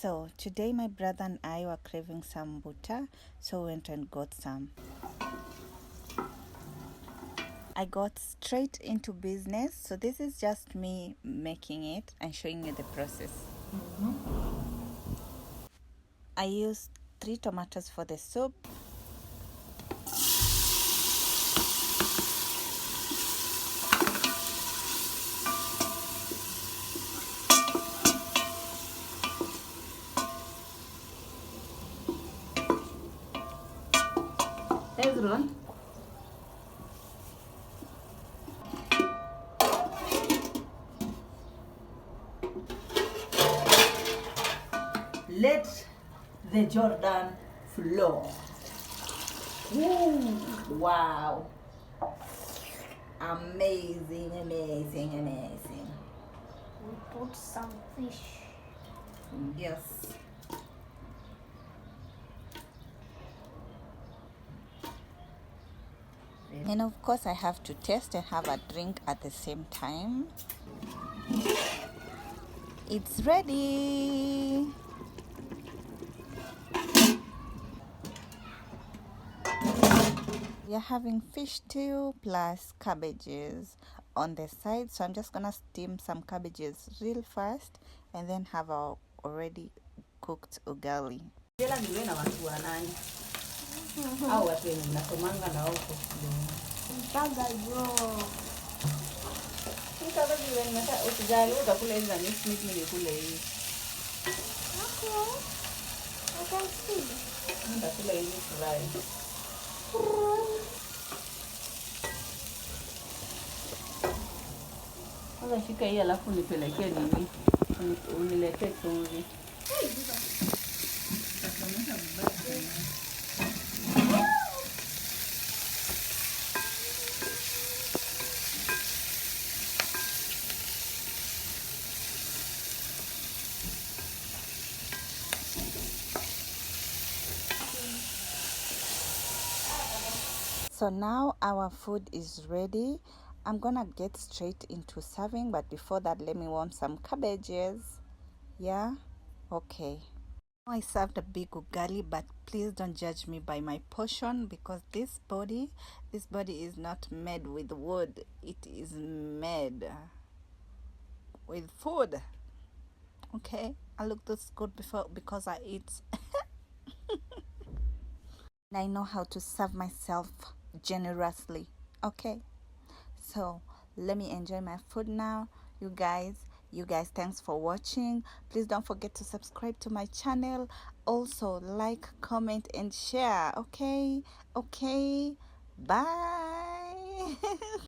So today my brother and I were craving some Mbuta, so we went and got some. I got straight into business, so this is just me making it and showing you the process. I used 3 tomatoes for the soup. Everyone. Let the Jordan flow. Woo. Wow. Amazing, amazing, amazing. We put some fish. Yes. And of course I have to taste and have a drink at the same time. It's ready. We are having fish stew plus cabbages on the side, so I'm just gonna steam some cabbages real fast and then have our already cooked ugali. Okay, I can see. Shika hii alafu nipelekee nini? Uniletee chumvi. So now our food is ready. I'm gonna get straight into serving, but before that let me warm some cabbages. Yeah, okay. I served a big ugali, but please don't judge me by my portion, because this body is not made with wood, it is made with food. Okay, I look this good before because I eat. I know how to serve myself generously. Okay, so let me enjoy my food now. You guys, thanks for watching. Please don't forget to subscribe to my channel. Also like, comment and share. Okay, bye.